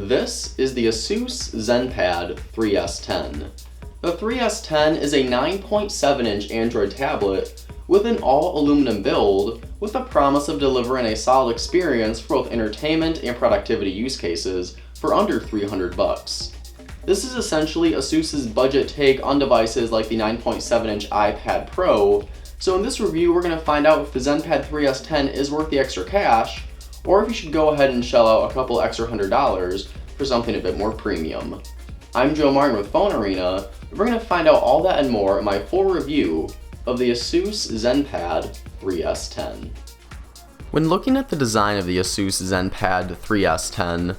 This is the Asus ZenPad 3S10. The 3S10 is a 9.7-inch Android tablet with an all-aluminum build with the promise of delivering a solid experience for both entertainment and productivity use cases for under $300. This is essentially Asus's budget take on devices like the 9.7-inch iPad Pro, so in this review we're going to find out if the ZenPad 3S10 is worth the extra cash, or if you should go ahead and shell out a couple extra $100 for something a bit more premium. I'm Joe Martin with PhoneArena, and we're going to find out all that and more in my full review of the Asus ZenPad 3S10. When looking at the design of the Asus ZenPad 3S10,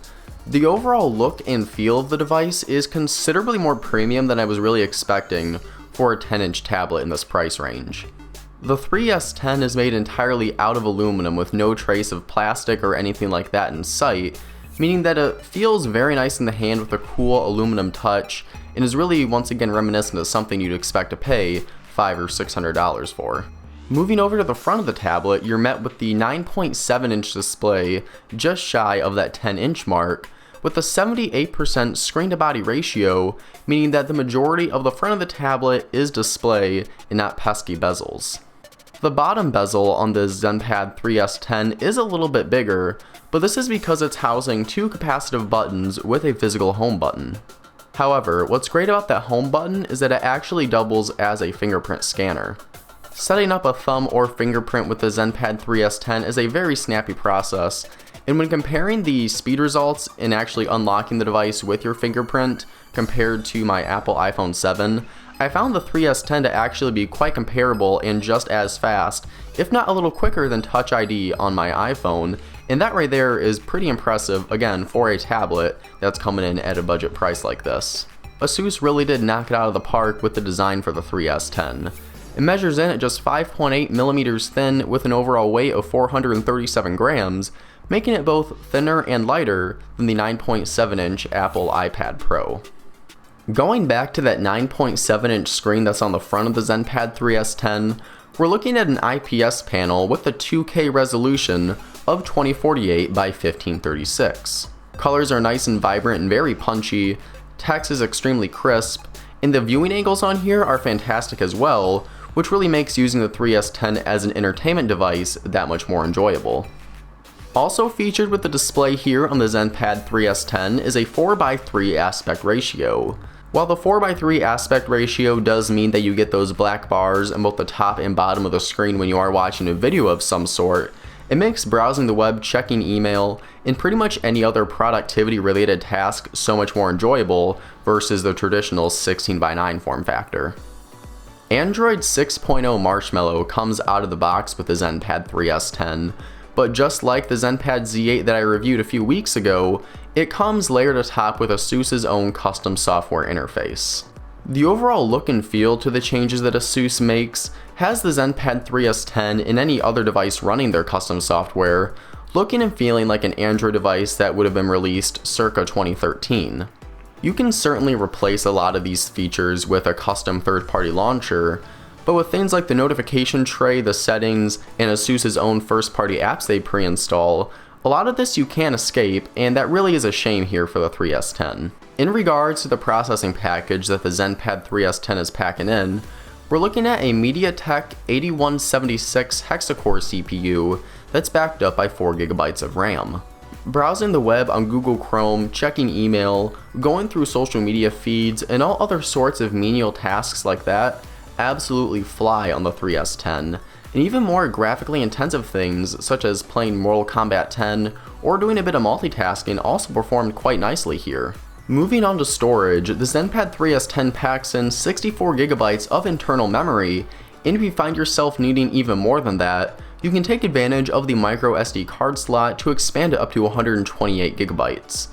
the overall look and feel of the device is considerably more premium than I was really expecting for a 10-inch tablet in this price range. The 3S10 is made entirely out of aluminum with no trace of plastic or anything like that in sight, meaning that it feels very nice in the hand with a cool aluminum touch and is really once again reminiscent of something you'd expect to pay $500 or $600 for. Moving over to the front of the tablet, you're met with the 9.7-inch display just shy of that 10-inch mark, with a 78% screen-to-body ratio, meaning that the majority of the front of the tablet is display and not pesky bezels. The bottom bezel on the ZenPad 3S10 is a little bit bigger, but this is because it's housing two capacitive buttons with a physical home button. However, what's great about that home button is that it actually doubles as a fingerprint scanner. Setting up a thumb or fingerprint with the ZenPad 3S10 is a very snappy process, and when comparing the speed results in actually unlocking the device with your fingerprint compared to my Apple iPhone 7, I found the 3S10 to actually be quite comparable and just as fast, if not a little quicker than Touch ID on my iPhone, and that right there is pretty impressive, again, for a tablet that's coming in at a budget price like this. Asus really did knock it out of the park with the design for the 3S10. It measures in at just 5.8 millimeters thin with an overall weight of 437 grams, making it both thinner and lighter than the 9.7-inch Apple iPad Pro. Going back to that 9.7-inch screen that's on the front of the ZenPad 3S10, we're looking at an IPS panel with a 2K resolution of 2048 by 1536. Colors are nice and vibrant and very punchy, text is extremely crisp, and the viewing angles on here are fantastic as well, which really makes using the 3S10 as an entertainment device that much more enjoyable. Also featured with the display here on the ZenPad 3S10 is a 4:3 aspect ratio. While the 4:3 aspect ratio does mean that you get those black bars in both the top and bottom of the screen when you are watching a video of some sort, it makes browsing the web, checking email, and pretty much any other productivity related task so much more enjoyable versus the traditional 16:9 form factor. Android 6.0 Marshmallow comes out of the box with the ZenPad 3S10, but just like the ZenPad Z8 that I reviewed a few weeks ago, it comes layered atop with Asus's own custom software interface. The overall look and feel to the changes that Asus makes has the ZenPad 3S10 and any other device running their custom software looking and feeling like an Android device that would have been released circa 2013. You can certainly replace a lot of these features with a custom third-party launcher, but with things like the notification tray, the settings, and Asus's own first-party apps they pre-install, a lot of this you can't escape, and that really is a shame here for the 3S10. In regards to the processing package that the ZenPad 3S10 is packing in, we're looking at a MediaTek 8176 hexa-core CPU that's backed up by 4GB of RAM. Browsing the web on Google Chrome, checking email, going through social media feeds, and all other sorts of menial tasks like that absolutely fly on the 3S10, and even more graphically intensive things such as playing Mortal Kombat 10 or doing a bit of multitasking also performed quite nicely here. Moving on to storage, the ZenPad 3S10 packs in 64GB of internal memory, and if you find yourself needing even more than that, you can take advantage of the micro SD card slot to expand it up to 128GB.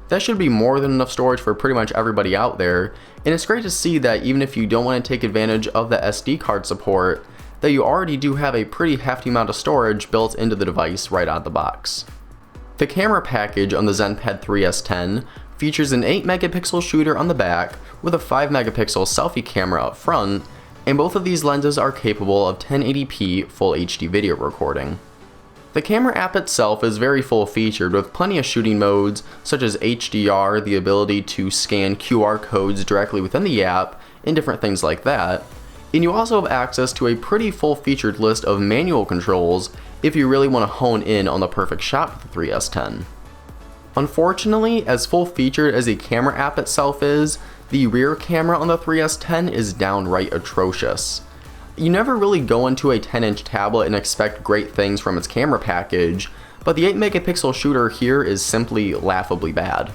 That should be more than enough storage for pretty much everybody out there, and it's great to see that even if you don't want to take advantage of the SD card support, that you already do have a pretty hefty amount of storage built into the device right out of the box. The camera package on the ZenPad 3S10 features an 8-megapixel shooter on the back with a 5-megapixel selfie camera up front, and both of these lenses are capable of 1080p full HD video recording. The camera app itself is very full-featured with plenty of shooting modes such as HDR, the ability to scan QR codes directly within the app, and different things like that. And you also have access to a pretty full-featured list of manual controls if you really want to hone in on the perfect shot with the 3S10. Unfortunately, as full-featured as the camera app itself is, the rear camera on the 3S10 is downright atrocious. You never really go into a 10-inch tablet and expect great things from its camera package, but the 8-megapixel shooter here is simply laughably bad.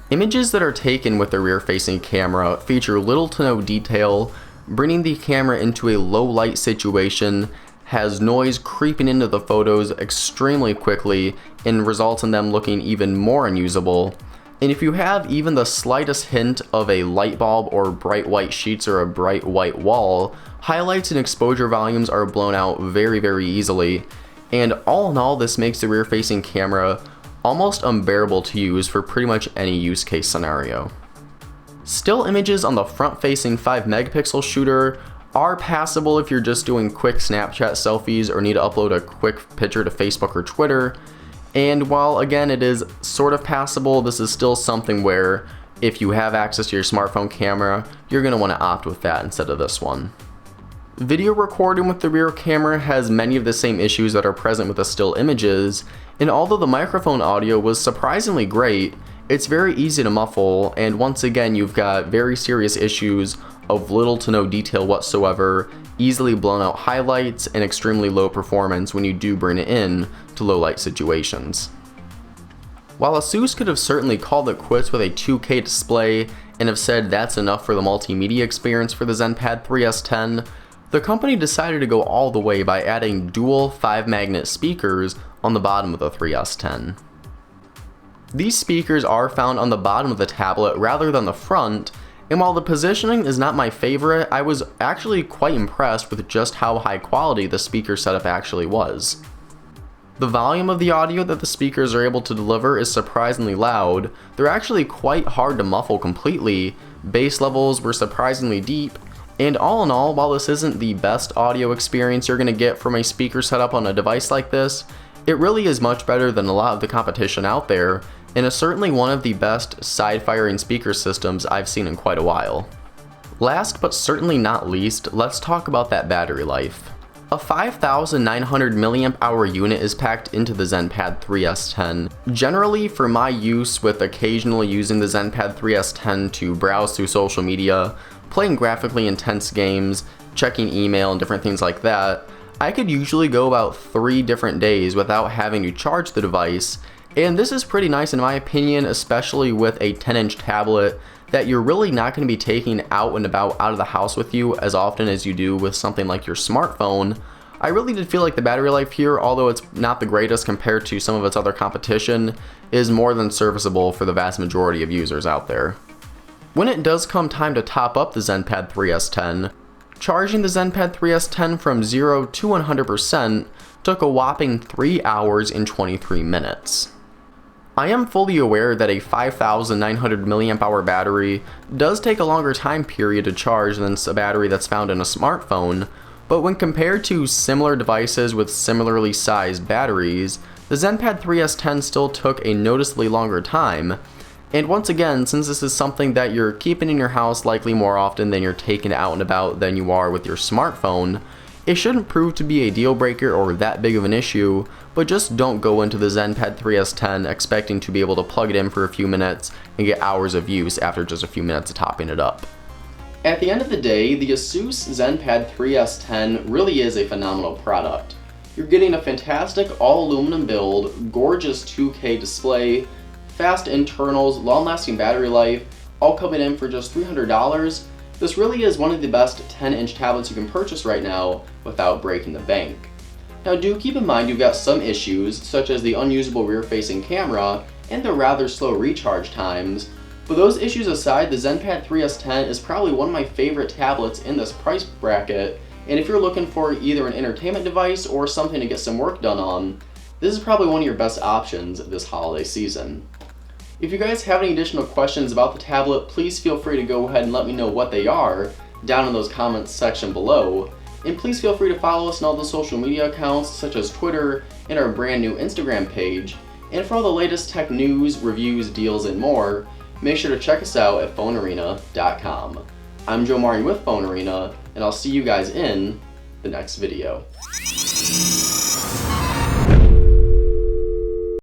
Images that are taken with the rear-facing camera feature little to no detail, bringing the camera into a low-light situation, has noise creeping into the photos extremely quickly, and results in them looking even more unusable. And if you have even the slightest hint of a light bulb or bright white sheets or a bright white wall, highlights and exposure volumes are blown out very easily, and all in all, this makes the rear-facing camera almost unbearable to use for pretty much any use case scenario. Still images on the front-facing 5-megapixel shooter are passable if you're just doing quick Snapchat selfies or need to upload a quick picture to Facebook or Twitter, and while again it is sort of passable, this is still something where if you have access to your smartphone camera, you're going to want to opt with that instead of this one. Video recording with the rear camera has many of the same issues that are present with the still images, and although the microphone audio was surprisingly great, it's very easy to muffle, and once again you've got very serious issues of little to no detail whatsoever, easily blown out highlights, and extremely low performance when you do bring it in to low light situations. While Asus could have certainly called it quits with a 2K display and have said that's enough for the multimedia experience for the ZenPad 3S10, the company decided to go all the way by adding dual 5-magnet speakers on the bottom of the 3S10. These speakers are found on the bottom of the tablet rather than the front, and while the positioning is not my favorite, I was actually quite impressed with just how high quality the speaker setup actually was. The volume of the audio that the speakers are able to deliver is surprisingly loud. They're actually quite hard to muffle completely, bass levels were surprisingly deep, and all in all, while this isn't the best audio experience you're going to get from a speaker setup on a device like this, it really is much better than a lot of the competition out there, and is certainly one of the best side-firing speaker systems I've seen in quite a while. Last but certainly not least, let's talk about that battery life. A 5,900 mAh unit is packed into the ZenPad 3S10. Generally, for my use with occasionally using the ZenPad 3S10 to browse through social media, playing graphically intense games, checking email and different things like that, I could usually go about 3 different days without having to charge the device, and this is pretty nice in my opinion, especially with a 10-inch tablet that you're really not going to be taking out and about out of the house with you as often as you do with something like your smartphone. I really did feel like the battery life here, although it's not the greatest compared to some of its other competition, is more than serviceable for the vast majority of users out there. When it does come time to top up the ZenPad 3S10, charging the ZenPad 3S10 from 0 to 100% took a whopping 3 hours and 23 minutes. I am fully aware that a 5,900 mAh battery does take a longer time period to charge than a battery that's found in a smartphone, but when compared to similar devices with similarly sized batteries, the ZenPad 3S10 still took a noticeably longer time. And once again, since this is something that you're keeping in your house likely more often than you're taking out and about than you are with your smartphone, it shouldn't prove to be a deal breaker or that big of an issue, but just don't go into the ZenPad 3S10 expecting to be able to plug it in for a few minutes and get hours of use after just a few minutes of topping it up. At the end of the day, the Asus ZenPad 3S10 really is a phenomenal product. You're getting a fantastic all-aluminum build, gorgeous 2K display, fast internals, long-lasting battery life, all coming in for just $300. This really is one of the best 10-inch tablets you can purchase right now without breaking the bank. Now do keep in mind you've got some issues, such as the unusable rear-facing camera and the rather slow recharge times, but those issues aside, the ZenPad 3S10 is probably one of my favorite tablets in this price bracket, and if you're looking for either an entertainment device or something to get some work done on, this is probably one of your best options this holiday season. If you guys have any additional questions about the tablet, please feel free to go ahead and let me know what they are down in those comments section below. And please feel free to follow us on all the social media accounts such as Twitter and our brand new Instagram page. And for all the latest tech news, reviews, deals, and more, make sure to check us out at PhoneArena.com. I'm Joe Martin with PhoneArena, and I'll see you guys in the next video.